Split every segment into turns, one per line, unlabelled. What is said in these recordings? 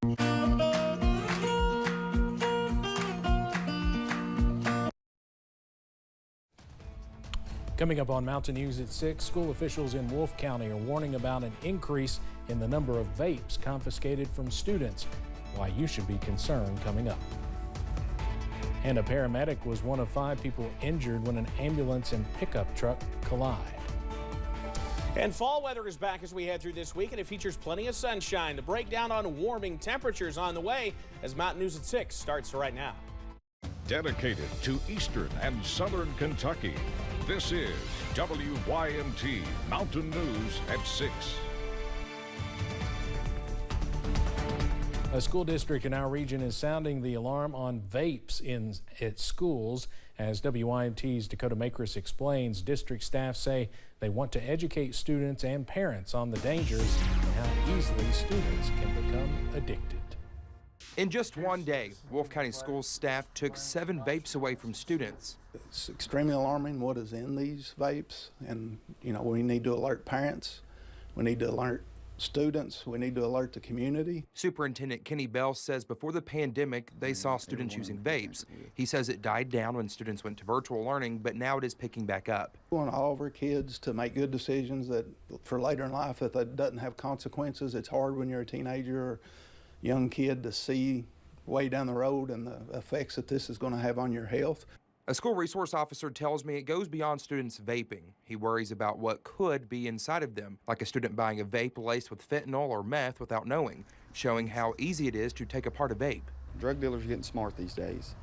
Coming up on Mountain News at 6, school officials in Wolfe County are warning about an increase in the number of vapes confiscated from students. Why you should be concerned coming up. And a paramedic was one of 5 people injured when an ambulance and pickup truck collide.
And fall weather is back as we head through this week, and it features plenty of sunshine. The breakdown on warming temperatures on the way as Mountain News at 6 starts right now.
Dedicated to Eastern and Southern Kentucky, this is WYMT Mountain News at 6.
A school district in our region is sounding the alarm on vapes in its schools. As WYMT's Dakota Makris explains, district staff say they want to educate students and parents on the dangers and how easily students can become addicted.
In just one day, Wolfe County Schools staff took 7 vapes away from students.
It's extremely alarming what is in these vapes, and we need to alert parents, we need to alert students, we need to alert the community.
Superintendent Kenny Bell says before the pandemic, they saw students using vapes. He says it died down when students went to virtual learning, but now it is picking back up.
We want all of our kids to make good decisions that for later in life that doesn't have consequences. It's hard when you're a teenager or young kid to see way down the road and the effects that this is going to have on your health.
A school resource officer tells me it goes beyond students vaping. He worries about what could be inside of them, like a student buying a vape laced with fentanyl or meth without knowing, showing how easy it is to take apart a vape.
Drug dealers are getting smart these days.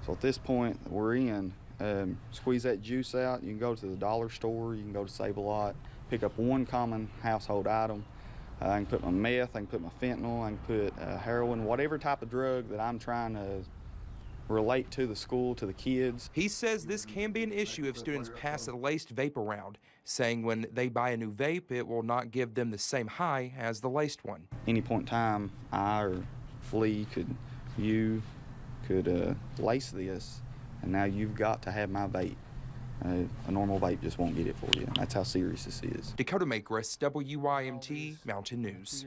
So at this point we're in, squeeze that juice out. You can go to the dollar store, you can go to Save-A-Lot, pick up one common household item. I can put my meth, I can put my fentanyl, I can put heroin, whatever type of drug that I'm trying to relate to the school, to the kids.
He says this can be an issue if students pass a laced vape around, saying when they buy a new vape, it will not give them the same high as the laced one.
Any point in time, I or Lee you could lace this, and now you've got to have my vape. A normal vape just won't get it for you. That's how serious this is.
Dakota Makris, WYMT Mountain News.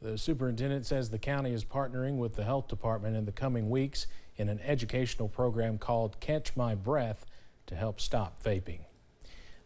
The superintendent says the county is partnering with the health department in the coming weeks in an educational program called Catch My Breath to help stop vaping.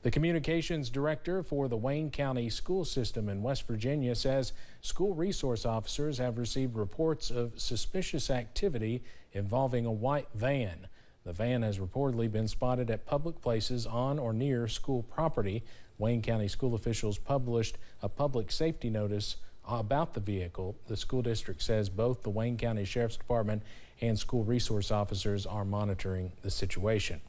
The communications director for the Wayne County school system in West Virginia says school resource officers have received reports of suspicious activity involving a white van. The van has reportedly been spotted at public places on or near school property. Wayne County school officials published a public safety notice about the vehicle. The school district says both the Wayne County Sheriff's Department and school resource officers are monitoring the situation.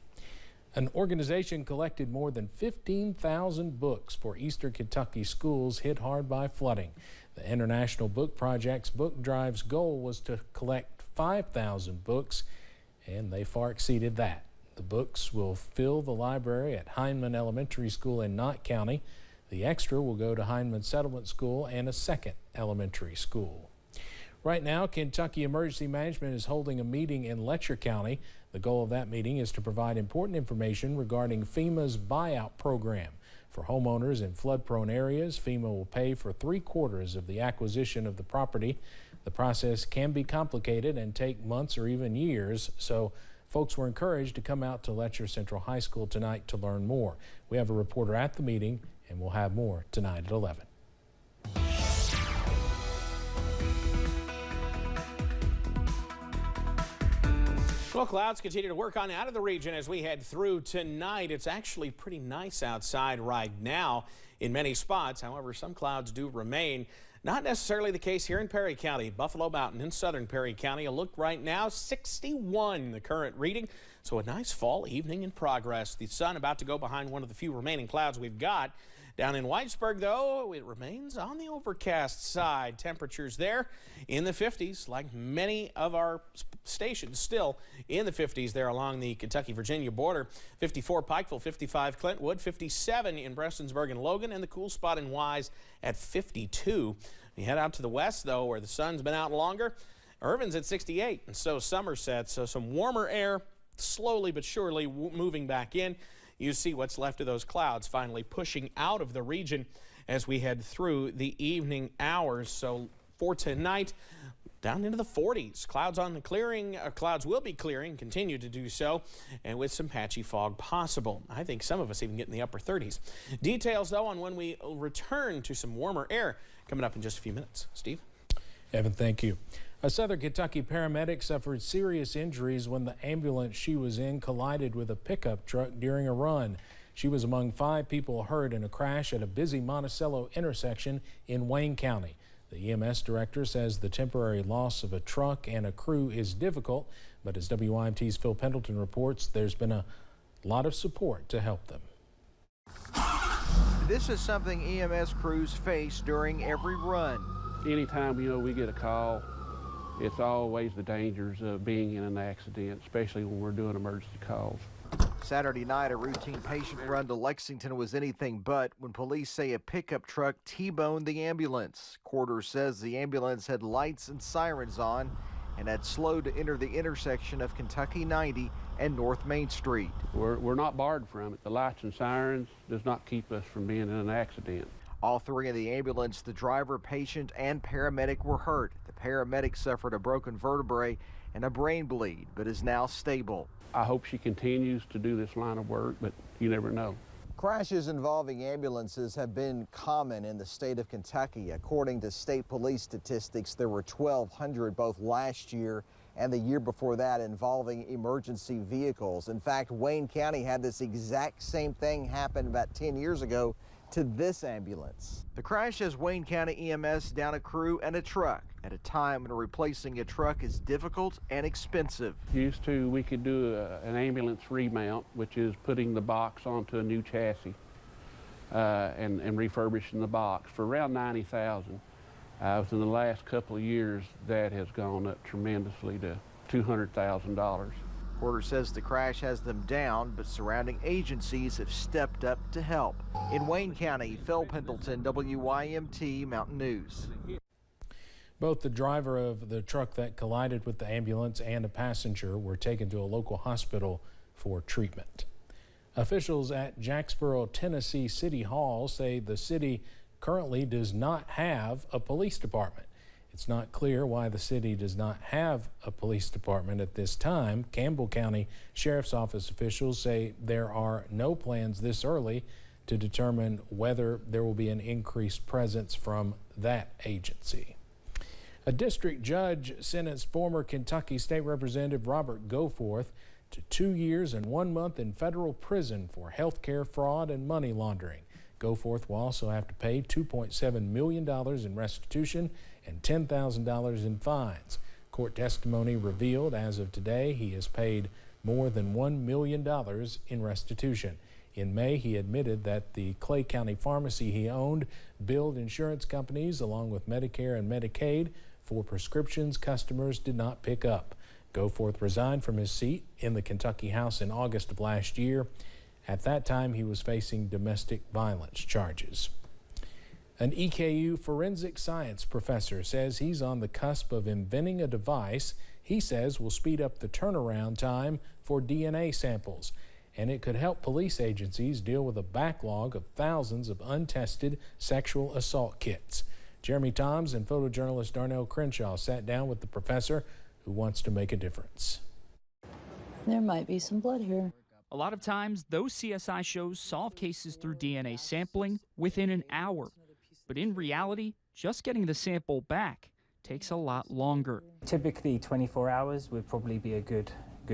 An organization collected more than 15,000 books for Eastern Kentucky schools hit hard by flooding. The International Book Project's book drive's goal was to collect 5,000 books, and they far exceeded that. The books will fill the library at Hindman Elementary School in Knott County. The extra will go to Hindman Settlement School and a second elementary school. Right now, Kentucky Emergency Management is holding a meeting in Letcher County. The goal of that meeting is to provide important information regarding FEMA's buyout program. For homeowners in flood-prone areas, FEMA will pay for 3/4 of the acquisition of the property. The process can be complicated and take months or even years, so folks were encouraged to come out to Letcher Central High School tonight to learn more. We have a reporter at the meeting, and we'll have more tonight at 11.
Well, clouds continue to work on out of the region as we head through tonight. It's actually pretty nice outside right now in many spots. However, some clouds do remain. Not necessarily the case here in Perry County. Buffalo Mountain in southern Perry County. A look right now, 61 the current reading. So a nice fall evening in progress. The sun about to go behind one of the few remaining clouds we've got. Down in Whitesburg, though, it remains on the overcast side. Temperatures there in the 50s, like many of our stations, still in the 50s there along the Kentucky-Virginia border. 54 Pikeville, 55 Clintwood, 57 in Prestonsburg and Logan, and the cool spot in Wise at 52. We head out to the west, though, where the sun's been out longer. Irvin's at 68, and so Somerset. So some warmer air slowly but surely moving back in. You see what's left of those clouds finally pushing out of the region as we head through the evening hours. So For tonight, down into the 40s. Clouds on the clearing, clouds will be clearing, continue to do so, and with some patchy fog possible. I think some of us even get in the upper 30s. Details, though, on when we return to some warmer air coming up in just a few minutes. Steve?
Evan, thank you. A Southern Kentucky paramedic suffered serious injuries when the ambulance she was in collided with a pickup truck during a run. She was among 5 people hurt in a crash at a busy Monticello intersection in Wayne County. The EMS director says the temporary loss of a truck and a crew is difficult, but as WYMT's Phil Pendleton reports, there's been a lot of support to help them.
This is something EMS crews face during every run.
Anytime, we get a call, it's always the dangers of being in an accident, especially when we're doing emergency calls.
Saturday night, a routine patient run to Lexington was anything but when police say a pickup truck T-boned the ambulance. Quarters says the ambulance had lights and sirens on and had slowed to enter the intersection of Kentucky 90 and North Main Street.
We're not barred from it. The lights and sirens does not keep us from being in an accident.
All 3 in the ambulance, the driver, patient, and paramedic, were hurt. The paramedic suffered a broken vertebrae and a brain bleed, but is now stable.
I hope she continues to do this line of work, but you never know.
Crashes involving ambulances have been common in the state of Kentucky. According to state police statistics, there were 1,200 both last year and the year before that involving emergency vehicles. In fact, Wayne County had this exact same thing happen about 10 years ago to this ambulance. The crash has Wayne County EMS down a crew and a truck at a time when replacing a truck is difficult and expensive.
Used to, we could do an ambulance remount, which is putting the box onto a new chassis and refurbishing the box for around $90,000. Within the last couple of years, that has gone up tremendously to $200,000.
Porter says the crash has them down, but surrounding agencies have stepped up to help. In Wayne County, Phil Pendleton, WYMT Mountain News.
Both the driver of the truck that collided with the ambulance and a passenger were taken to a local hospital for treatment. Officials at Jacksboro, Tennessee City Hall say the city currently does not have a police department. It's not clear why the city does not have a police department at this time. Campbell County Sheriff's Office officials say there are no plans this early to determine whether there will be an increased presence from that agency. A district judge sentenced former Kentucky State Representative Robert Goforth to 2 years and 1 month in federal prison for health care fraud and money laundering. Goforth will also have to pay $2.7 million in restitution and $10,000 in fines. Court testimony revealed as of today he has paid more than $1 million in restitution. In May, he admitted that the Clay County pharmacy he owned billed insurance companies along with Medicare and Medicaid for prescriptions customers did not pick up. Goforth resigned from his seat in the Kentucky House in August of last year. At that time, he was facing domestic violence charges. An EKU forensic science professor says he's on the cusp of inventing a device he says will speed up the turnaround time for DNA samples, and it could help police agencies deal with a backlog of thousands of untested sexual assault kits. Jeremy Toms and photojournalist Darnell Crenshaw sat down with the professor who wants to make a difference.
There might be some blood here.
A lot of times, those CSI shows solve cases through DNA sampling within an hour. But in reality, just getting the sample back takes a lot longer.
Typically 24 hours would probably be a good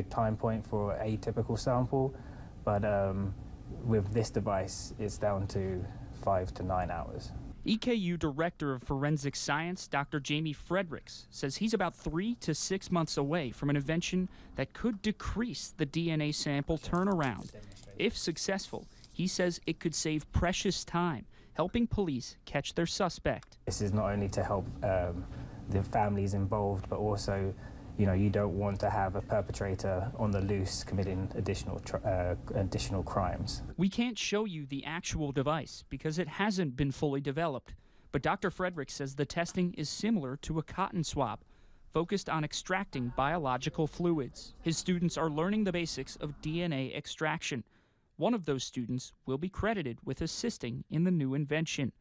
time point for a typical sample, but with this device, it's down to 5 to 9 hours.
EKU Director of Forensic Science, Dr. Jamie Fredericks, says he's about 3 to 6 months away from an invention that could decrease the DNA sample turnaround. If successful, he says it could save precious time, helping police catch their suspect.
This is not only to help the families involved, but also, you don't want to have a perpetrator on the loose committing additional crimes.
We can't show you the actual device because it hasn't been fully developed, but Dr. Fredericks says the testing is similar to a cotton swab, focused on extracting biological fluids. His students are learning the basics of DNA extraction. One of those students will be credited with assisting in the new invention.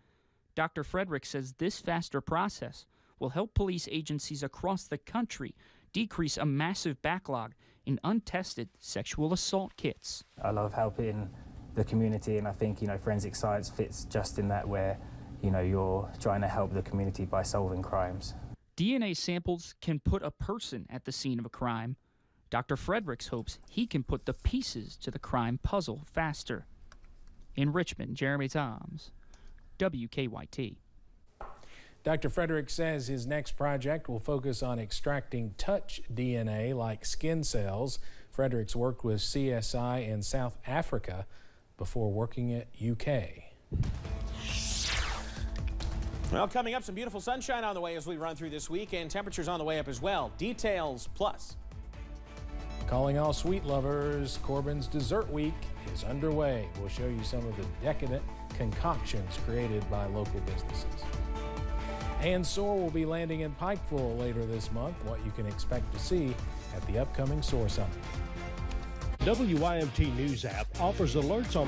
Dr. Fredericks says this faster process will help police agencies across the country decrease a massive backlog in untested sexual assault kits.
I love helping the community, and I think, forensic science fits just in that, where, you're trying to help the community by solving crimes.
DNA samples can put a person at the scene of a crime. Dr. Fredericks hopes he can put the pieces to the crime puzzle faster. In Richmond, Jeremy Toms, WKYT.
Dr. Fredericks says his next project will focus on extracting touch DNA like skin cells. Fredericks worked with CSI in South Africa before working at UK.
Well, coming up, some beautiful sunshine on the way as we run through this week, and temperatures on the way up as well. Details plus.
Calling all sweet lovers, Corbin's Dessert Week is underway. We'll show you some of the decadent concoctions created by local businesses. And SOAR will be landing in Pikeville later this month, what you can expect to see at the upcoming SOAR Summit.
WYMT News app offers alerts on